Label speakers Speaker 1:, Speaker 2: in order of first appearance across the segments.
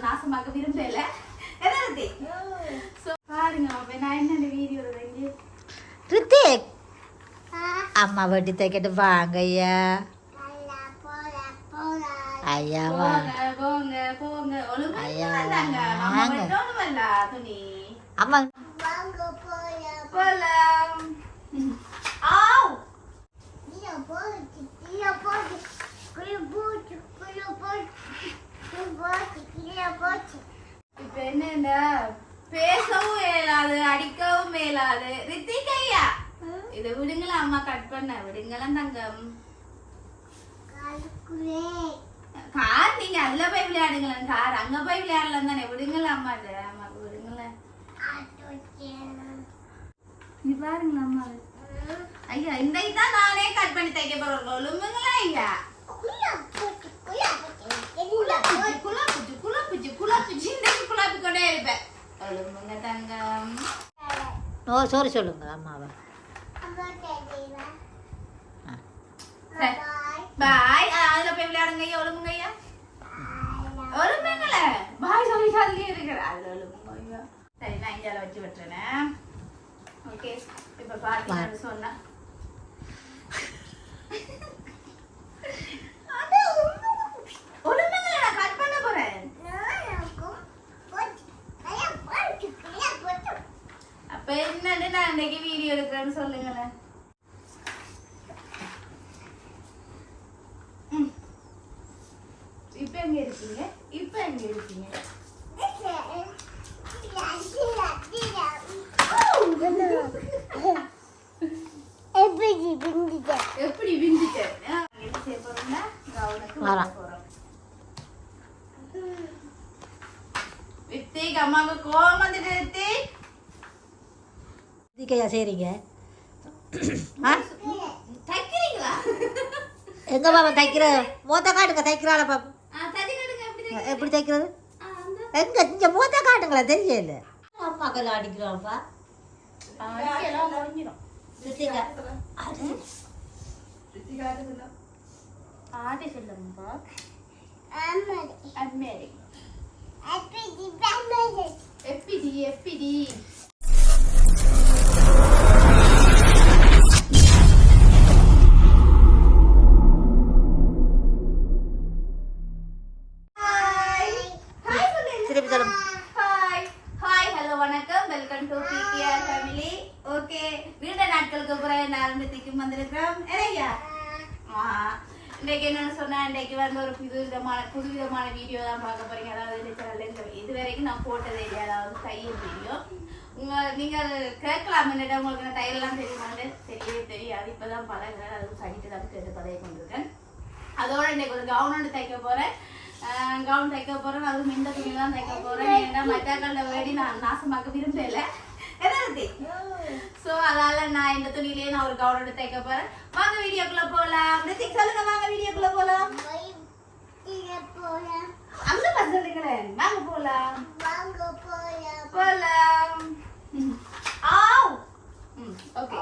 Speaker 1: நாசமாக்க விரும்பல அம்மா வட்டி தைக்கிட்டு வாங்க ஐயா. ஐயா வாங்க ஐயா அம்மா
Speaker 2: இப்ப என்ன பேசவும் இயலாது, அடிக்கவும் இயலாது. ரித்திக் ஐயா இதை விடுங்களா, அம்மா கட் பண்ண விடுங்களாம் தங்கம். கார் நீங்க அதுல போய் விளையாடுங்களா, கார் அங்க போய் விளையாடலாம் தானே. விடுங்களா அம்மா, அம்மாக்கு விடுங்களேன். நீ பாருங்களா அம்மா. ஐயா இந்த இதான் நானே கட் பண்ணி தைக்க போறோம். ஒழுங்குங்களா ஐயா. குழப்பிக்கொண்டே இருப்பேன். ஒழுங்குங்க தங்கம்.
Speaker 1: ஓ சாரி சொல்லுங்க அம்மாவை.
Speaker 2: பாய். அதுல போய் விளையாடுங்க ஐயா. ஒழுங்குங்க ஐயா. ஒழுங்குங்கள பாய் சொல்லி சொல்லி இருக்கிற அதுல ஒழுங்குங்க ஐயா. சரி நான் இஞ்சால வச்சு விட்டுறேன். ஓகே இப்ப பாத்தீங்கன்னு சொன்னா ஒழுங்குங்கள நான் கட் பண்ண போறேன். அப்ப என்னன்னு நான் இன்னைக்கு வீடியோ எடுக்கிறேன்னு சொல்லுங்களேன். இப்ப எங்க இருக்கீங்க? இப்ப எங்க இருக்கீங்க? எப்படி விந்துட்டேன்? என்ன செய்ய போறோம்னா கவுனுக்கு வர போறோம். ரித்திக் அம்மாவுக்கு கோவம் வந்துட்டு.
Speaker 1: ரித்திக் ஐயா சரிங்க.
Speaker 2: தைக்கிறீங்களா?
Speaker 1: எங்க பாப்பா தைக்கிற மூத்த காட்டுங்க தைக்கிறாள பாப்பா. எப்படி தைக்கிறது? எங்க இங்க மூத்த காட்டுங்களா தெரியல. அம்மாக்கெல்லாம் அடிக்கிறாப்பா.
Speaker 2: புதுவிதமான வீடியோ தான் பார்க்க போறீங்க. அதாவது இது வரைக்கும் நான் போட்டதே இல்லை. அதாவது தையல் வீடியோ. நீங்கள் கேட்கலாம் என்னடா உங்களுக்கு நான் தையல்லாம் தெரியுமான்னு. தெரியவே தெரியாது. இப்பதான் பழகிறேன். அது சகிட்டு தான் கேட்டு பழைய கொண்டிருக்கேன். அதோட இன்னைக்கு ஒரு கவுன் ஒன்று தைக்க போறேன். கவுன் தைக்க போறேன். அதுவும் இந்த துணி தான் தைக்க போறேன். ஏன்னா மச்சாக்கள வேடி நான் நாசமாக்க விரும்பல. சோ அதனால நான் இந்த துணியிலேயே நான் ஒரு கவுன் தைக்க போறேன். வாங்க வீடியோக்குள்ள போலாம். ரித்திக் சொல்லுங்க வாங்க வீடியோக்குள்ள போலாம். அங்க பசங்களே வாங்க போலாம். போலாம். ஆவ். ஓகே.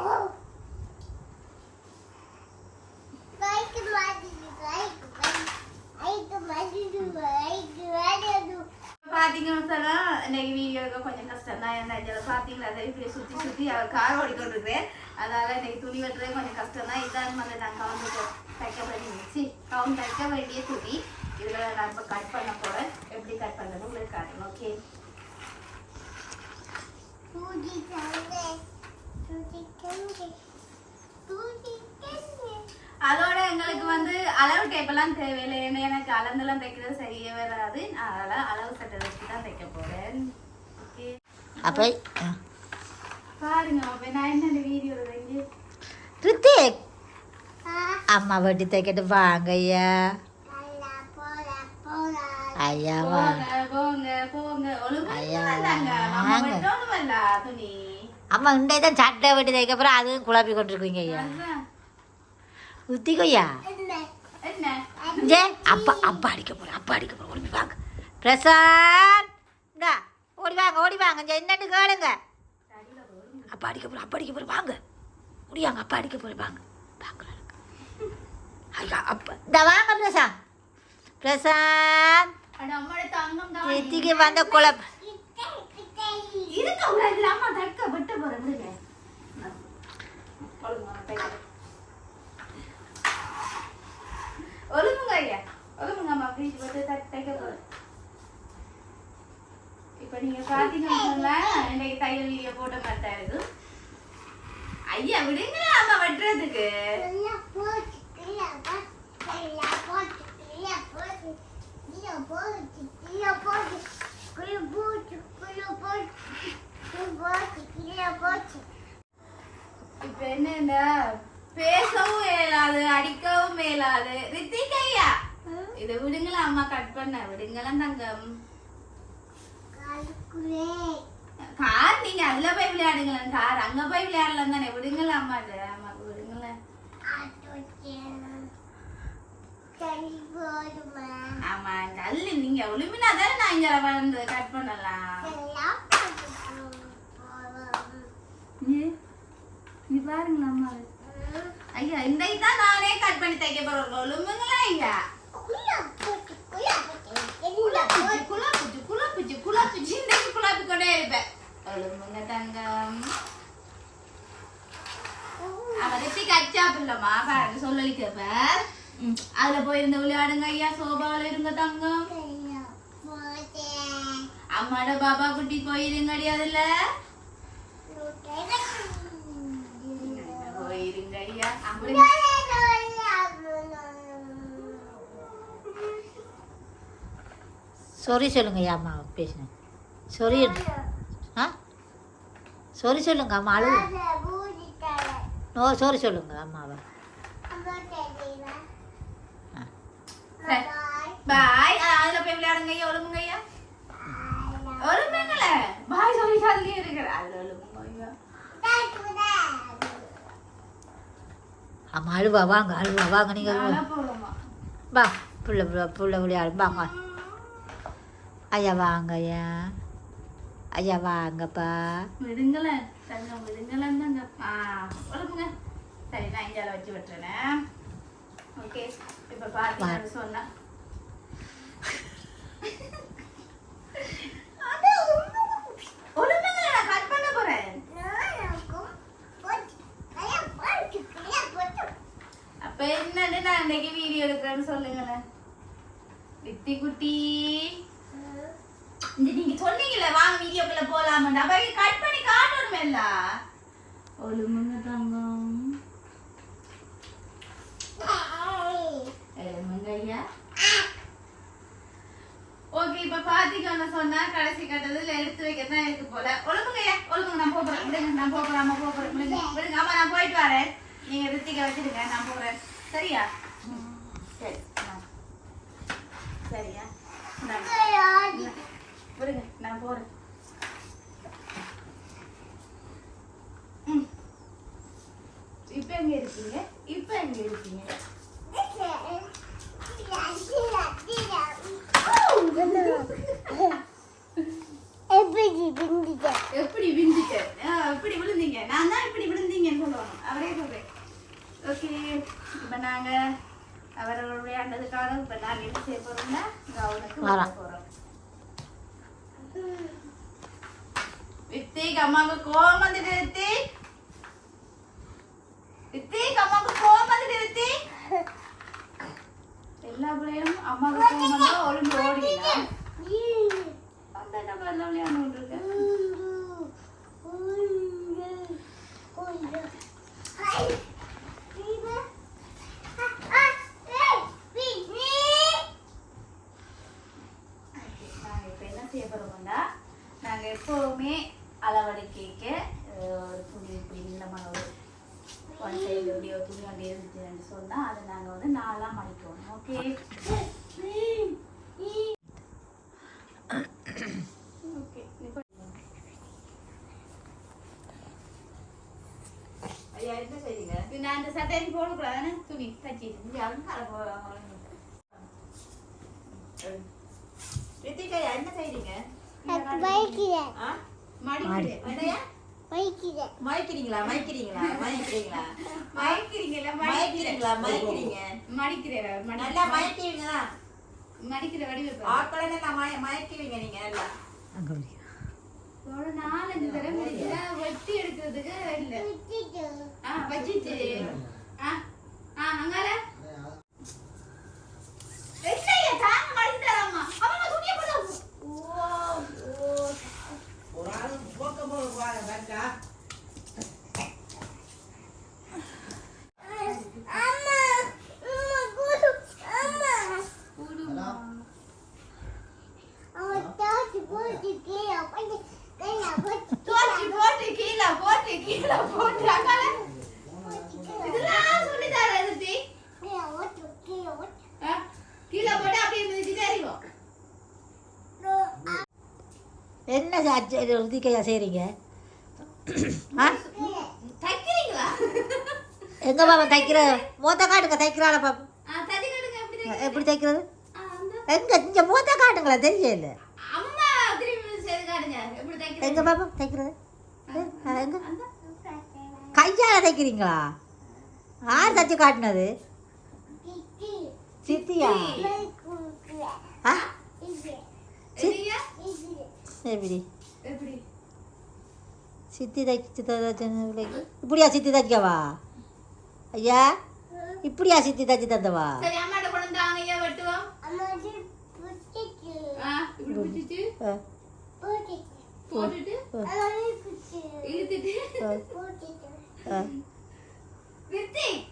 Speaker 2: பாத்தீங்கன்னு சொன்னா இன்னைக்கு வீடியோக்கு கொஞ்சம் கஷ்டம் தான். ஏன்னா இதில் பார்த்தீங்களா அதை இப்படி சுற்றி சுற்றி கார் ஓடிக்கொண்டிருக்கிறேன். அதனால இன்னைக்கு துணி வெட்டுறது கொஞ்சம் கஷ்டம் தான். இதான் வந்து நான் தைக்க வேண்டிய துணி. இதில் நான் இப்போ கட் பண்ண போகிறேன். எப்படி கட் பண்ணுறது உங்களுக்கு காட்டுங்க. ஓகே அதோட எங்களுக்கு வந்து அளவு டேப்பெல்லாம் தேவையில்லை. ஏன்னா எனக்கு அளந்தெல்லாம் தைக்கிறது சரியே வராது. நான் அதெல்லாம் அளவு சட்டை வச்சு தான் தைக்க போறேன். ஓகே
Speaker 1: அப்போ
Speaker 2: பாருங்க அப்போ நான் என்ன வீடியோ தைங்க.
Speaker 1: ரித்திக் அம்மா வட்டி தைக்கிட்டு வாங்க ஐயா. ஐயா வாங்க
Speaker 2: துணி
Speaker 1: அம்மா இண்டே தான் சட்டை வெட்டி தைக்க போகிறோம். அதுவும் குழப்பி கொண்டிருக்கீங்க ஐயா. ரித்திக் ஐயா அப்பா அப்பா அடிக்க போகிறேன். அப்பா அடிக்க போகிறேன். ஒழுங்கு வாங்க பிரசாந்த். ஓடி வாங்க இங்க என்னன்னு கேளுங்க. அப்பா அடிக்க போகிற வாங்க முடியாங்க. அப்பா அடிக்க போகிற வாங்க பார்க்கலாம். ஐயா அப்பா இந்த வாங்க பிரசாந்த் எத்திக்கு வந்த குழப்ப
Speaker 2: ஒழுங்குங்க ஐயா ஒழுங்குங்கம்மா ப்ளீஸ் வந்து தைக்க போகிறேன். இப்போ நீங்கள் பார்த்தீங்கன்னா இன்னைக்கு தையல் வீடியோ போட்ட மாதிரி தான் இருக்கு. ஐயா விடுங்களா அம்மா வெட்டுறதுக்கு. இப்ப என்ன பேசவும் மேலாது அடிக்கவும் மேலாது. ரித்திக் ஐயா இதை விடுங்களா அம்மா கட் பண்ண விடுங்களா தங்கம். கார் நீங்க அதுல போய் விளையாடுங்களேன். கார் அங்க போய் விளையாடலாம் தானே. விடுங்களா அம்மா அம்மாக்கு விடுங்களேன். ஆமா கல்லு நீங்க ஒளிமினா தானே நான் இங்க வந்து கட் பண்ணலாம். நீ பாருங்களா அம்மா. ஐயா இந்த தான் நானே கட் பண்ணி தைக்க போறேன். ஒளிமுங்களா ஐயா. குலாப்பிச்சு இன்னைக்கு குலாப்பி கொண்டே இருப்பேன். ஒளிமுங்க தங்கம். அவன் ரித்திக் அச்சாப்பு இல்லம்மா பாருங்க சொல்லலிக்கப்ப அதுல போயிருந்த விளையாடுங்க ஐயா. சோபாவில இருங்க தங்கம். அம்மாட பாபா குட்டி போயிருங்கடி. அதுல போயிருங்கடியா.
Speaker 1: சாரி சொல்லுங்க ஐயா அம்மா பேசினேன். சாரி ஆ சாரி சொல்லுங்க அம்மா அழுது. நோ சாரி சொல்லுங்க அம்மாவை.
Speaker 2: பாய் அதுல போய் விளையாடுங்க ஐயா. ஒழுங்குங்க ஐயா. ஒழுங்குங்கள பாய் சொல்லி சாதிலே இருக்கிற அதுல ஒழுங்குங்க ஐயா.
Speaker 1: அம்மா அழுவா வாங்க நீங்க வா புள்ள விளையாடு வாங்க. ஐயா வாங்க ஐயா வாங்கப்பா.
Speaker 2: விடுங்களேன் தங்கம் விடுங்களேன் தங்கம். ஒழுங்குங்க. சரி நான் இஞ்சால வச்சு விட்டுறேன். ஓகே இப்ப பாத்தீங்கன்னு சொன்னா ஒழுங்குங்கள நான் கட் பண்ண போறேன். அப்ப என்னன்னு நான் இன்னைக்கு வீடியோ எடுக்கிறேன்னு சொல்லுங்களேன். வித்தி குட்டி நீங்க சொன்னீங்கல்ல வாங்க வீடியோக்குள்ள போலாம்னு. அப்ப கட் பண்ணி காட்டணுமே இல்ல. ஒழுங்குங்க தங்கம். ஐயா ஓகே இப்ப பாத்தீங்கன்னு சொன்னா கடைசி கட்டத்துல எடுத்து வைக்கத்தான் இருக்கு போல. ஒழுங்குங்க ஐயா ஒழுங்குங்க. நான் போறேன் விடுங்க. நான் போறேன் அம்மா போறேன் விடுங்க. அம்மா நான் போயிட்டு வரேன். நீங்க ரித்திக்க வச்சிருங்க நான் போறேன். சரியா சரி சரியா விடுங்க நான் போறேன். இப்ப எங்க இருக்கீங்க? எப்படி விழுந்துட்டேன்? எப்படி விழுந்தீங்க? நான் தான் இப்படி விழுந்தீங்கன்னு சொல்லணும். அவரே சொல்றேன். ஓகே இப்ப நாங்க அவர்களுடைய அண்டதுக்காக இப்ப நாங்க என்ன செய்ய போறோம்னா கவுனுக்கு வர போறோம். ரித்திக் அம்மாவுக்கு கோவம் வந்துட்டு ரித்திக் அம்மாவுக்கு கோவம் வந்துட்டு ரித்திக். எல்லா பிள்ளைகளும் அம்மாவுக்கு கோவம் வந்தா ஒழுங்கு ஓடிடலாம். அந்த டப்பா எல்லாம் விளையாண்டு இருக்கு. நாங்க எப்பவுமே அளவெடுக்க ஒரு துணி இப்படி நீளமான ஒரு சைடு இப்படி ஒரு துணி வந்து இருந்துச்சுன்னு சொன்னா அதை நாங்க வந்து நாலா மடிக்கணும். ஓகே ஐயா என்ன செய்றீங்க? நான் அந்த சட்டை போடக்கூடாதுன்னு துணி தச்சிட்டு ரித்திகா என்ன செய்றீங்க?
Speaker 1: மயக்கிறீங்களா மயக்கிறீங்களா மயக்கிறீங்களா
Speaker 2: மயக்கிறீங்களா
Speaker 1: மயக்கிறீங்களா மயக்கிறீங்க
Speaker 2: மடிக்கிறேன்
Speaker 1: நல்லா மயக்கிறீங்களா
Speaker 2: மடிக்கிற வடிவு
Speaker 1: ஆக்களே நான் மயக்குவீங்க நீங்க நல்லா
Speaker 2: ஒரு 4-5 தடவை வெட்டி எடுக்கிறதுக்கு இல்ல வச்சிட்டு அங்கால என்னையா தாங்க மடிச்சு தராமா அவன் துணியை போடு
Speaker 1: ஒரு ஆளு போக்க போவாங்க பாக்கா என்ன ருத்திக்கையா செய்றீங்க எங்க பாப்பா தைக்கிற மூத்த காட்டுங்க தைக்கிறாள பாப்பா எப்படி தைக்கிறது எங்க இங்க மூத்த காட்டுங்களா தெரியல எங்க பாப்பா தைக்கிறது எங்க கையால தைக்கிறீங்களா யார் தைச்சு காட்டினது சித்தியா எப்படி சித்தி தைச்சு பிள்ளைக்கு இப்படியா சித்தி தைக்கவா ஐயா இப்படியா சித்தி தைச்சு தந்தவா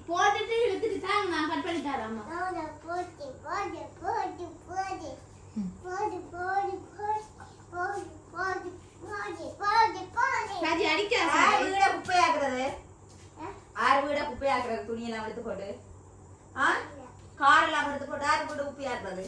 Speaker 2: போட்டுட்டு இழுத்துட்டு தான் நான் கட் பண்ணி தரேன் குப்பையாக்குறது துணியெல்லாம் எடுத்து போட்டு காரெல்லாம் எடுத்து போட்டு ஆறு போட்டு குப்பையாக்குறது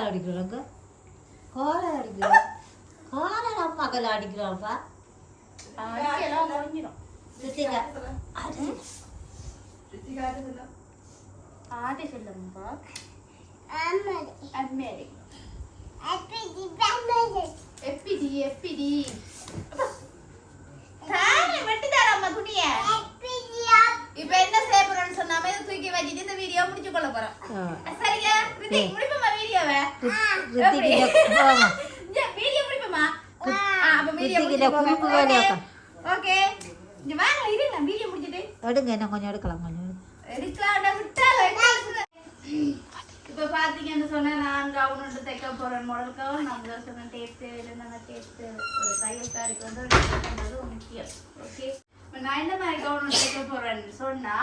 Speaker 2: அடிக்கிறோம் காலர் அம்மாக்கள் அடிக்கிறோம்ப்பா ஆடி சொல்லுங்கப்பா எப்பிடி இப்ப என்ன செய்ய போறோம்னு சொன்னாம தூக்கி வச்சுட்டு இந்த வீடியோ முடிச்சு கொள்ள போறோம் சரியா முடிப்போமா வீடியோவை வீடியோ முடிப்போமா அப்ப வீடியோ ஓகே இங்க வாங்க இருங்க வீடியோ முடிச்சிட்டு
Speaker 1: எடுங்க என்ன கொஞ்சம் எடுக்கலாம் கொஞ்சம்
Speaker 2: எடுக்கலாம் விட்டால இப்ப பாத்தீங்கன்னு சொன்னா நான் கவுன் ஒன்று தைக்க போறேன் மாடல் கவுன் நம்ம சொன்ன டேஸ்ட் என்னென்ன டேஸ்ட் ஒரு தையல்காரிக்கு வந்து முக்கியம் ஓகே நான் என்ன மாதிரி கவுன் ஒன்று தைக்க போறேன்னு சொன்னா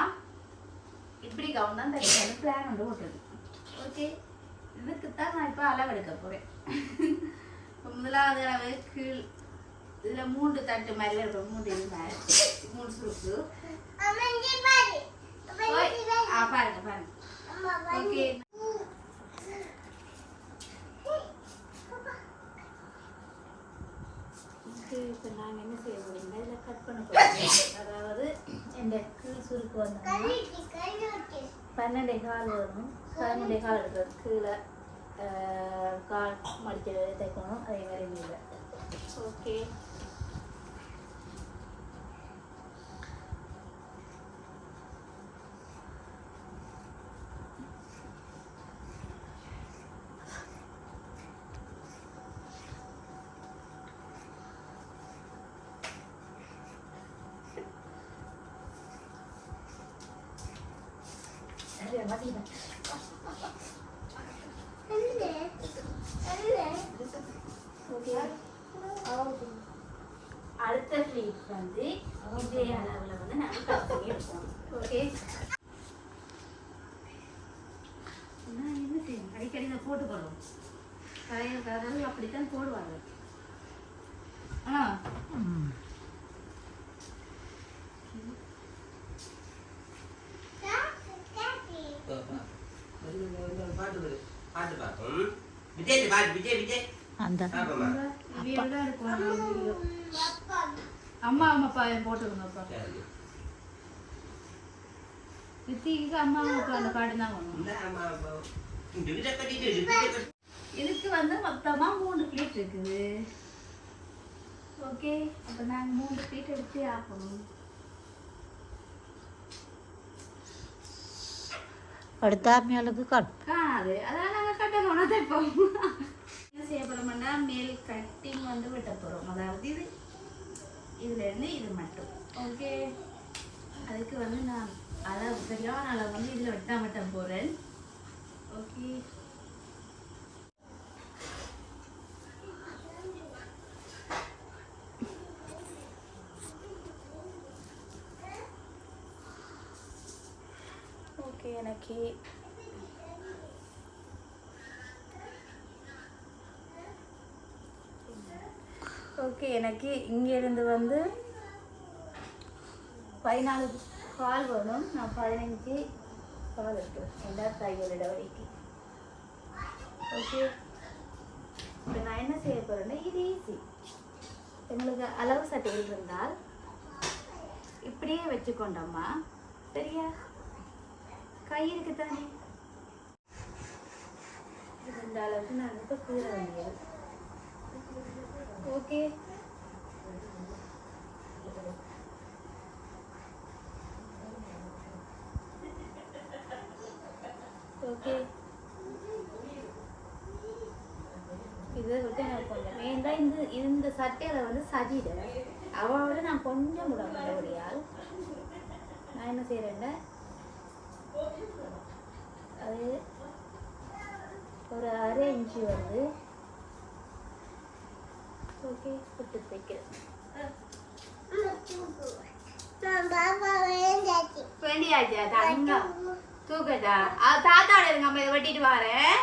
Speaker 2: இப்படி கவுன் தான் தைக்கணும் பிளான் ஒன்று போட்டுருக்கு ஓகே இதுக்கு தான் நான் இப்போ அளவு எடுக்க போறேன் முதலாவது அளவு கீழ் இதுல 3 தட்டு மாதிரி இருக்கும் 3 இது மாதிரி 3 சுருக்கு பாருங்க பாருங்க ஓகே இப்போ நான் என்ன செய்ய போறேன் இதில் கட் பண்ண போறேன் அதாவது இந்த கீழ் சுருக்கு வந்து 12 கால் வரும் 12 கால் எடுக்கிறது கீழே கால் மடிக்க தைக்கணும் அதே மாதிரி இல்லை ஓகே அடுத்த ஃப்ளீட் வந்து இதே அளவில் வந்து நாங்கள் கட் பண்ணி எடுப்போம் ஓகே நான் என்ன செய்யணும் அடிக்கடி நான் போட்டுக்கணும் கரையில் அப்படித்தான் போடுவாங்க
Speaker 1: அந்த
Speaker 2: அம்மா அம்மா போட்டுருங்கப்பா ரித்திக்கு அம்மா அந்த காட்டு தான் வேணும். இதுக்கு வந்து மொத்தமா 3 பிளேட் இருக்குது. ஓகே, அப்ப நாங்க 3 பிளேட் எடுத்து ஆக்கணும்.
Speaker 1: அடுத்தாமியாளுக்கு
Speaker 2: காணாது, அதான் நாங்க கட்டணும். இப்போ என்ன செய்ய போறோம்னா மேல் கட்டிங் வந்து வெட்ட போறோம். அதாவது இதுல இருந்து இது மட்டும். ஓகே, அதுக்கு வந்து நான் அளவு சரியான அளவு வந்து இதுல வெட்ட போறேன். ஓகே, ஓகே எனக்கு எனக்கு இங்கேருந்து வந்து 14 கால் வேணும். நான் 15 கால் எடுக்கிறேன் எல்லா தையலோட வரைக்கும். ஓகே, இப்போ நான் என்ன செய்ய போகிறேன்னா இது ஈஸி. எங்களுக்கு அளவு சட்டைகள் இருந்தால் இப்படியே வச்சுக்கொண்டோம்மா, சரியா? கை இருக்கு தானே, இந்த அளவுக்கு நான் இப்போ கீழ வேண்டியது. ஓகே, ஓகே, இதை விட்டு நான் கொஞ்சம் ஏன்டா இந்த சட்டையில வந்து சதிட அவளோட நான் கொஞ்சம் விட முடியால் நான் என்ன செய்யறேன்னா அது ஒரு 1/2 இன்ச்சு வந்து ஓகே விட்டு தைக்கிறேன். வேண்டியாச்சா தங்க தூக்கட்டா? தாத்தாட இருங்க அம்மா, இதை வெட்டிட்டு வாரேன்.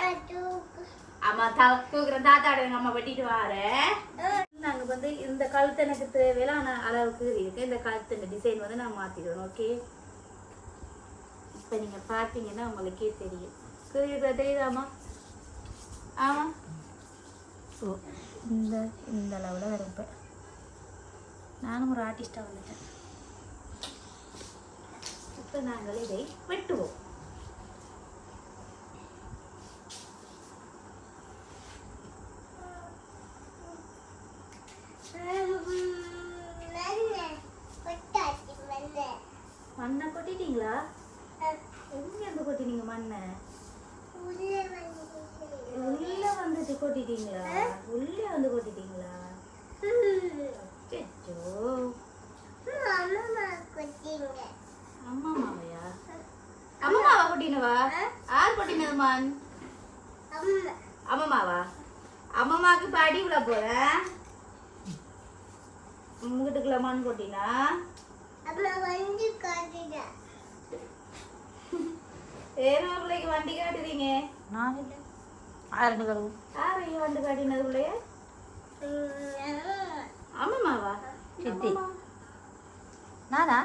Speaker 2: ஆமா, தூக்குறேன். தாத்தாட இருங்க அம்மா, வெட்டிட்டு வாரேன். நாங்க வந்து இந்த கழுத்து எனக்கு தேவையில்லான அளவுக்கு இருக்கு. இந்த கழுத்து டிசைன் வந்து நான் மாத்திடுவேன். ஓகே, இப்போ நீங்க பார்த்தீங்கன்னா உங்களுக்கே தெரியும். தெரியுதாம்மா? ஆமா, ஓ இந்த அளவில் வரும். இப்போ நானும் ஒரு ஆர்டிஸ்டாக வந்துட்டேன். இப்போ நாங்கள் இதை வெட்டுவோம். மண்ணை கொட்டிட்டீங்களா? எங்கேருந்து கொட்டினீங்க மண்ணை? உள்ள வந்துட்டு கொட்டிட்டீங்களா? உள்ளே வந்து கொட்டிட்டீங்களா? அம்மாமாவையா? அம்மாவா கொட்டினவா? யார் கொட்டினது மண்? அம்மாவா? அம்மாவுக்கு பாடி விட போறேன். உங்ககிட்டுக்குள்ள மண் கொட்டினா ஏன் பிள்ளைக்கு வண்டி காட்டுறீங்க?
Speaker 1: நான் இல்லை, ஆரண்டு கழுவு.
Speaker 2: யாரையும் வண்டி காட்டினது பிள்ளைய? அம்மாவா?
Speaker 1: சித்தி. நானா?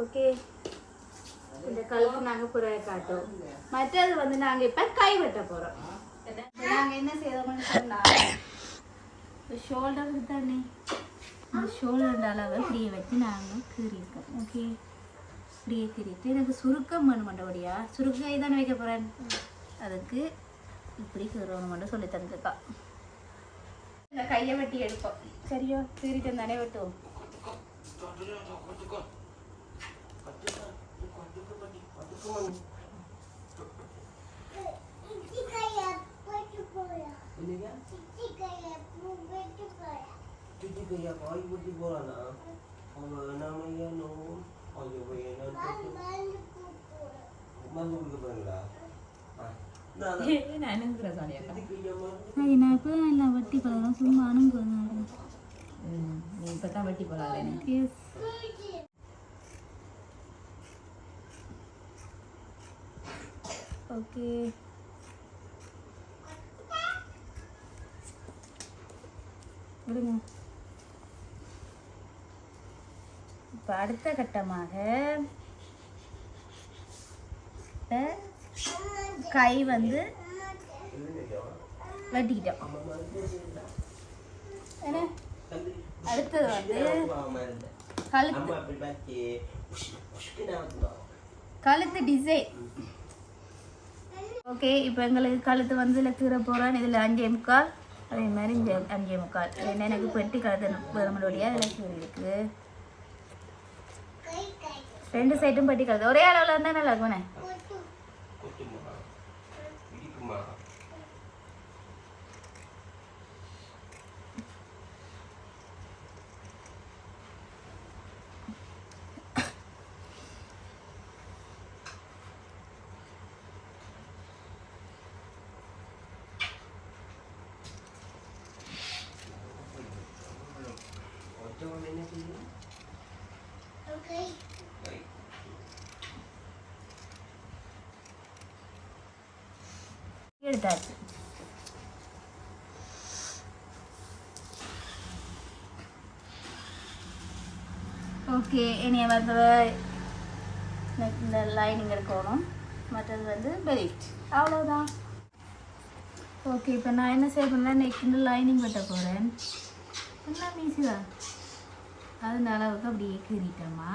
Speaker 2: ஓகே, இந்த கழுத்து நாங்கள் புறைய காட்டோம். மற்றது வந்து நாங்கள் இப்போ கை வெட்ட போகிறோம். நாங்கள் என்ன செய்யறோம்னு சொன்னால் ஷோல்டருக்கு தானே இந்த ஷோல்டர் அளவை இப்படியே வச்சு நாங்கள் கீறியிருக்கோம். ஓகே, இப்படியே கீறிட்டு எனக்கு சுருக்கம் வேணும் மண்டபடியா சுருக்க கை தானே வைக்க போகிறேன். அதுக்கு இப்படி கீறணும் மட்டும் சொல்லி தந்துக்கா. இந்த கையை வெட்டி எடுப்போம். சரியோ, கீறிட்டு தானே வெட்டுவோம்.
Speaker 3: நான் இப்போ எல்லாம் வட்டி பழம் சும்மா அனுப்புவேன்.
Speaker 2: நீ இப்போ தான் வெட்டி போகலாம்.
Speaker 3: எஸ். ஓகே. விடுங்க. இப்போ அடுத்த கட்டமாக கை வந்து வெட்டிக்கிட்டோம். என்ன அடுத்தது வந்து கழுத்து டிசைன். ஓகே, இப்போ எங்களுக்கு கழுத்து வந்து இதில் கீரை போகிறேன். இதில் 5.25, அதே மாதிரி இந்த 5.25. என்ன எனக்கு பெட்டி கழுத்து பெருமளோடையாக இதில் கீரை இருக்குது. 2 சைடும் பெட்டி கழுத்து ஒரே அளவில் இருந்தால் நல்லா இருக்கும்ண்ணே. எடுத்தாச்சு. ஓகே, இனி வந்து இந்த லைனிங் எடுக்கணும். மற்றது வந்து பெல்ட். அவ்வளோதான். ஓகே, இப்போ நான் என்ன செய்ய போகிறேன், நெக் இந்த லைனிங் வெட்ட போகிறேன். எல்லாம் ஈஸி தான். அது அளவுக்கு அப்படியே கீறிட்டோமா.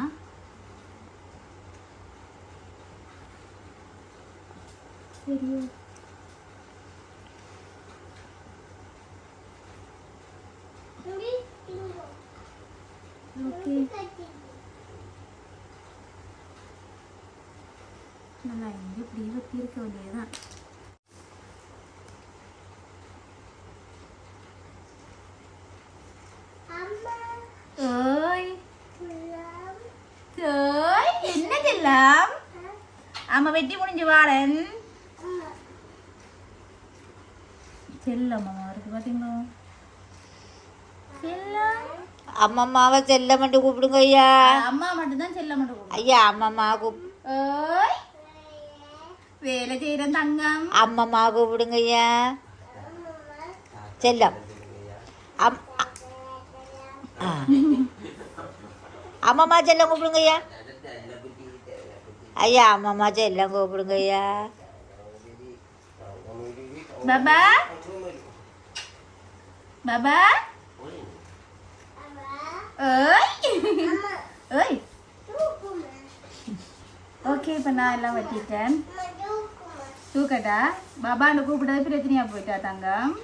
Speaker 3: சரியா? ஓகே, நல்லா இங்கே இப்படி வெட்டி இருக்க வேண்டியதுதான். என்னதெல்லாம் அம்மா வெட்டி முடிஞ்சு வாரன். செல்லம்மா இருக்கு பாத்தீங்களா? செல்லம்.
Speaker 1: அம்மம்மாவை செல்ல மட்டும் கூப்பிடுங்க ஐயா.
Speaker 3: அம்மா மட்டும் தான் செல்ல மட்டும் கூப்பிடு.
Speaker 1: ஐயா அம்மம்மா
Speaker 3: வேலை செய்யற தங்கம்.
Speaker 1: அம்மம்மா கூப்பிடுங்க ஐயா. செல்லம். அம்மம்மா செல்லம் கூப்பிடுங்க ஐயா. ஐயா அம்மம்மா செல்லம் கூப்பிடுங்க ஐயா.
Speaker 3: பாபா பாபா. ஓய். ஓகே, இப்போ நான் எல்லாம் வெட்டிட்டேன். தூக்கட்டா பாபான்னு கூப்பிட்டது பிரச்சனையா போயிட்டா தங்கம்.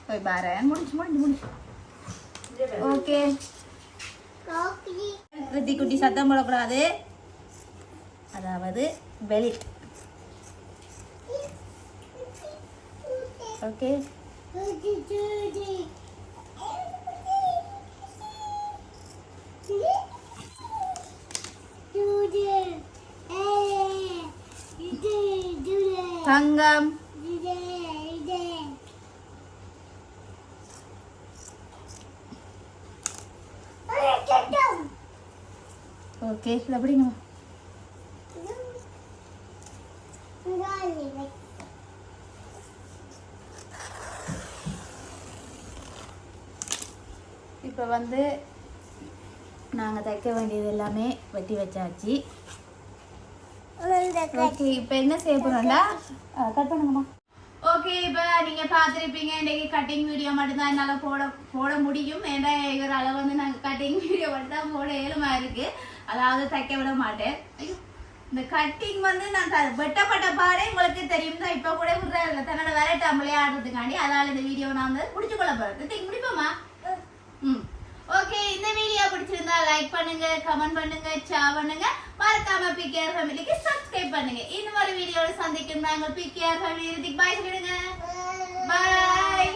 Speaker 3: போய் பாரேன். முடிச்சு. ஓகே, குட்டி குட்டி சத்தம் போடக்கூடாது. அதாவது பெல்ட். ஓகே, தங்கம். ஓகே, இதை அப்படிங்கம்மா. இப்போ வந்து நாங்கள் தைக்க வேண்டியது எல்லாமே வெட்டி வச்சாச்சு. ஓகே, இப்போ என்ன செய்ய போகிறோம்டா, கட் பண்ணுங்கம்மா. ஓகே, இப்போ நீங்கள் பார்த்துருப்பீங்க. இன்றைக்கி கட்டிங் வீடியோ மட்டும்தான் என்னால் போட முடியும். ஏன்னா ஒரு அளவு வந்து நாங்கள் கட்டிங் வீடியோ மட்டும் தான் போட இயலுமா இருக்குது. அதாவது தைக்க விட மாட்டேன். ஐயோ, இந்த கட்டிங் வந்து நான் வெட்டப்பட்ட பாடே உங்களுக்கு தெரியும் தான். இப்போ கூட விடுறதில்ல, தன்னோட விளையாட்டாமலே ஆடுறதுக்காண்டி. அதனால் இந்த வீடியோ நான் வந்து முடிச்சுக்கொள்ள போகிறேன். முடிப்போமா? ஓகே, இந்த வீடியோ பிடிச்சிருந்தா லைக் பண்ணுங்க, கமெண்ட் பண்ணுங்க, ஷேர் பண்ணுங்க. மறக்காம பிகேஆர் ஃபேமிலிக்கு சப்ஸ்கிரைப் பண்ணுங்க. இன்னும் ஒரு வீடியோல சந்திக்கும் நாங்கள் பிகேஆர் ஃபேமிலி. பாய் சொல்லுங்க. பாய்.